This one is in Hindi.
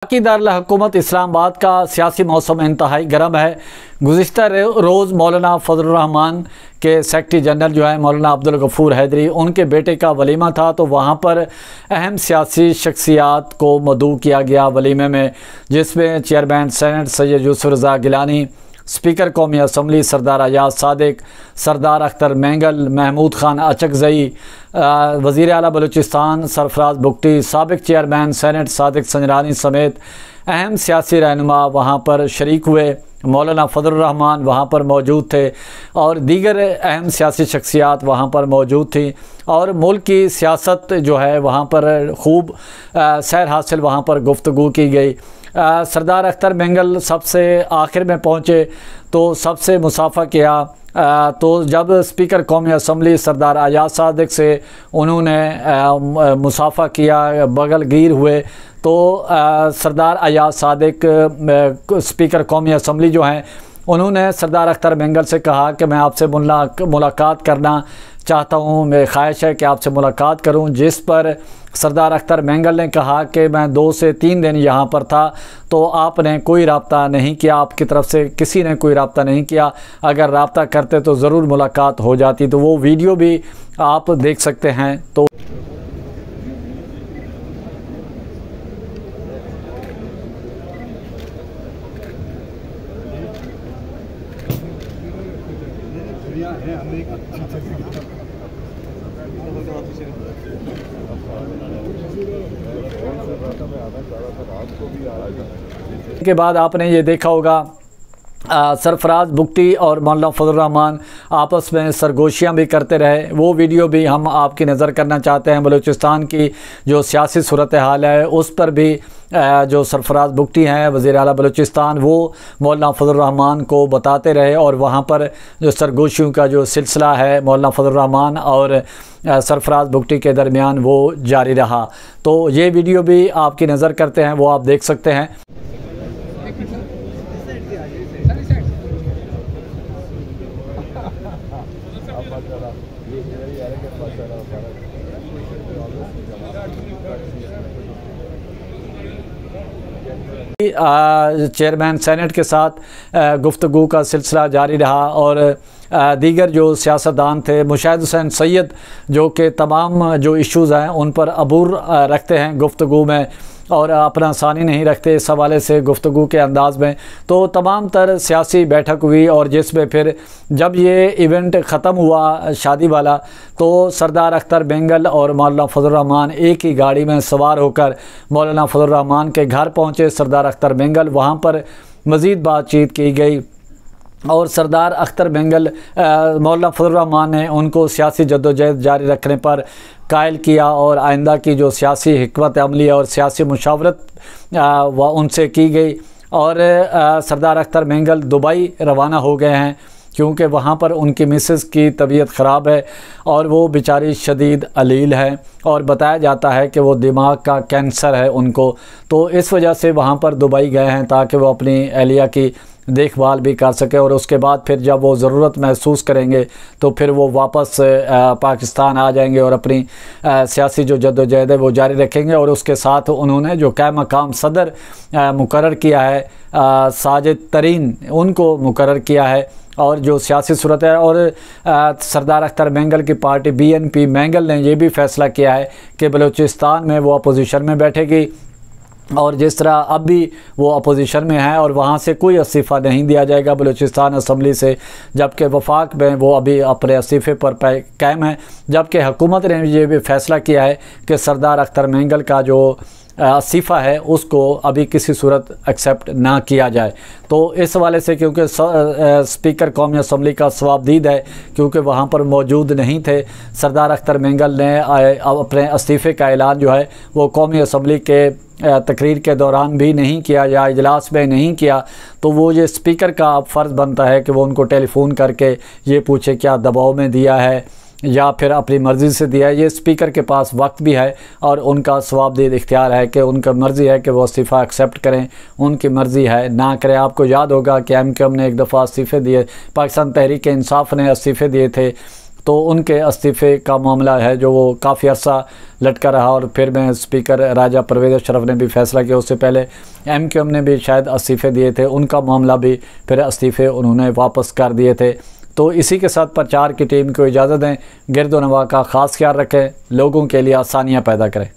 वफाकी दारुल-हुकूमत इस्लामाबाद का सियासी मौसम इंतहाई गर्म है। गुज़िश्ता रोज़ मौलाना फजलुर रहमान के सेक्रेटरी जनरल जो है मौलाना अब्दुल गफूर हैदरी, उनके बेटे का वलीमा था, तो वहाँ पर अहम सियासी शख्सियात को मदऊ किया गया वलीमे में, जिसमें चेयरमैन सेनेट सैयद यूसुफ रज़ा गिलानी, स्पीकर कौमी असम्बली सरदार अयाज सादिक, सरदार अख्तर मैंगल, महमूद खान अचकज़ई, वज़ीर आला बलूचिस्तान सरफराज बुगटी, साबिक चेयरमैन सेनेट सादिक संजरानी समेत अहम सियासी रहनुमा वहाँ पर शरीक हुए। मौलाना फजलुर रहमान वहाँ पर मौजूद थे और दीगर अहम सियासी शख्सियात वहाँ पर मौजूद थी और मुल्क की सियासत जो है वहाँ पर खूब सैर हासिल वहाँ पर गुफ्तगू की गई। सरदार अख्तर मैंगल सबसे आखिर में पहुँचे तो सबसे मुसाफा किया। तो जब स्पीकर कौमी असम्बली सरदार अयाज सादिक से उन्होंने मुसाफा किया, बगल गिर हुए, तो सरदार अयाज सादिक स्पीकर कौमी असम्बली जो हैं उन्होंने सरदार अख्तर मैंगल से कहा कि मैं आपसे मुलाकात करना चाहता हूँ, मेरी ख्वाहिश है कि आपसे मुलाकात करूँ। जिस पर सरदार अख्तर मैंगल ने कहा कि मैं 2 से 3 दिन यहाँ पर था, तो आपने कोई रब्ता नहीं किया, आपकी तरफ से किसी ने कोई रब्ता नहीं किया, अगर रब्ता करते तो ज़रूर मुलाकात हो जाती। तो वो वीडियो भी आप देख सकते हैं। तो के बाद आपने ये देखा होगा सरफराज बुगटी और मौलाना फजलुर रहमान आपस में सरगोशियाँ भी करते रहे। वो वीडियो भी हम आपकी नज़र करना चाहते हैं। बलूचिस्तान की जो सियासी सूरत हाल है उस पर भी जो सरफराज बुगटी हैं वज़ीर आला बलूचिस्तान, वो मौलाना फजलुर रहमान को बताते रहे और वहाँ पर जो सरगोशियों का जो सिलसिला है मौलाना फजलुर रहमान और सरफराज बुगटी के दरमियान वो जारी रहा। तो ये वीडियो भी आपकी नज़र करते हैं, वो आप देख सकते हैं। चेयरमैन सेनेट के साथ गुफ्तगू का सिलसिला जारी रहा और दीगर जो सियासतदान थे, मुशाहिद हुसैन सैयद जो कि तमाम जो इश्यूज़ हैं उन पर अबूर रखते हैं गुफ्तगू में और अपना सानी नहीं रखते इस हवाले से गुफ्तगू के अंदाज़ में। तो तमाम तर सियासी बैठक हुई और जिसमें फिर जब ये इवेंट ख़त्म हुआ शादी वाला, तो सरदार अख्तर मैंगल और मौलाना फजलुर रहमान एक ही गाड़ी में सवार होकर मौलाना फजलुर रहमान के घर पहुँचे। सरदार अख्तर मैंगल वहाँ पर मज़ीद बातचीत की गई और सरदार अख्तर मैंगल मौलाना फजलुर रहमान ने उनको सियासी जद्दोजहद जारी रखने पर कायल किया और आइंदा की जो सियासी हिकमत अमली और सियासी मुशावरत वह उनसे की गई। और सरदार अख्तर मैंगल दुबई रवाना हो गए हैं क्योंकि वहाँ पर उनकी मिसेस की तबीयत ख़राब है और वो बेचारी शदीद अलील है और बताया जाता है कि वो दिमाग का कैंसर है उनको, तो इस वजह से वहाँ पर दुबई गए हैं ताकि वो अपनी एहलिया की देखभाल भी कर सके और उसके बाद फिर जब वो ज़रूरत महसूस करेंगे तो फिर वो वापस पाकिस्तान आ जाएंगे और अपनी सियासी जो जद्दोजहद है वो जारी रखेंगे। और उसके साथ उन्होंने जो क़ायम मकाम सदर मुकर्रर किया है साजिद तरीन, उनको मुकर्रर किया है और जो सियासी सूरत है। और सरदार अख्तर मैंगल की पार्टी BNP मैंगल ने यह भी फ़ैसला किया है कि बलूचिस्तान में वो अपोजिशन में बैठेगी और जिस तरह अब भी वो अपोजिशन में है और वहाँ से कोई इस्तीफ़ा नहीं दिया जाएगा बलूचिस्तान असम्बली से, जबकि वफाक में वो अभी अपने इस्तीफ़े पर कायम है। जबकि हुकूमत ने ये भी फ़ैसला किया है कि सरदार अख्तर मैंगल का जो इस्तीफ़ा है उसको अभी किसी सूरत एक्सेप्ट ना किया जाए। तो इस हवाले से क्योंकि स्पीकर कौमी असम्बली का सवाबदीद है, क्योंकि वहाँ पर मौजूद नहीं थे, सरदार अख्तर मैंगल ने अपने इस्तीफ़े का ऐलान जो है वो कौमी असम्बली के तकरीर के दौरान भी नहीं किया या इजलास में नहीं किया, तो वो ये स्पीकर का फ़र्ज़ बनता है कि वो उनको टेलीफ़ोन करके ये पूछे क्या दबाव में दिया है या फिर अपनी मर्ज़ी से दिया है। ये स्पीकर के पास वक्त भी है और उनका सवाबदीद इख्तियार है कि उनका मर्ज़ी है कि वो इस्तीफ़ा एक्सेप्ट करें, उनकी मर्ज़ी है ना करें। आपको याद होगा कि MQM ने एक दफ़ा इस्तीफ़े दिए, पाकिस्तान तहरीक इंसाफ ने इस्तीफ़े दिए थे तो उनके इस्तीफ़े का मामला है जो वो काफ़ी अर्सा लटका रहा, और फिर में स्पीकर राजा परवेज़ अशरफ ने भी फैसला किया। उससे पहले MQM ने भी शायद इस्तीफ़े दिए थे, उनका मामला भी फिर इस्तीफ़े उन्होंने वापस कर दिए थे। तो इसी के साथ प्रचार की टीम को इजाज़त दें। गिरदो नवा का ख़ास ख्याल रखें, लोगों के लिए आसानियाँ पैदा करें।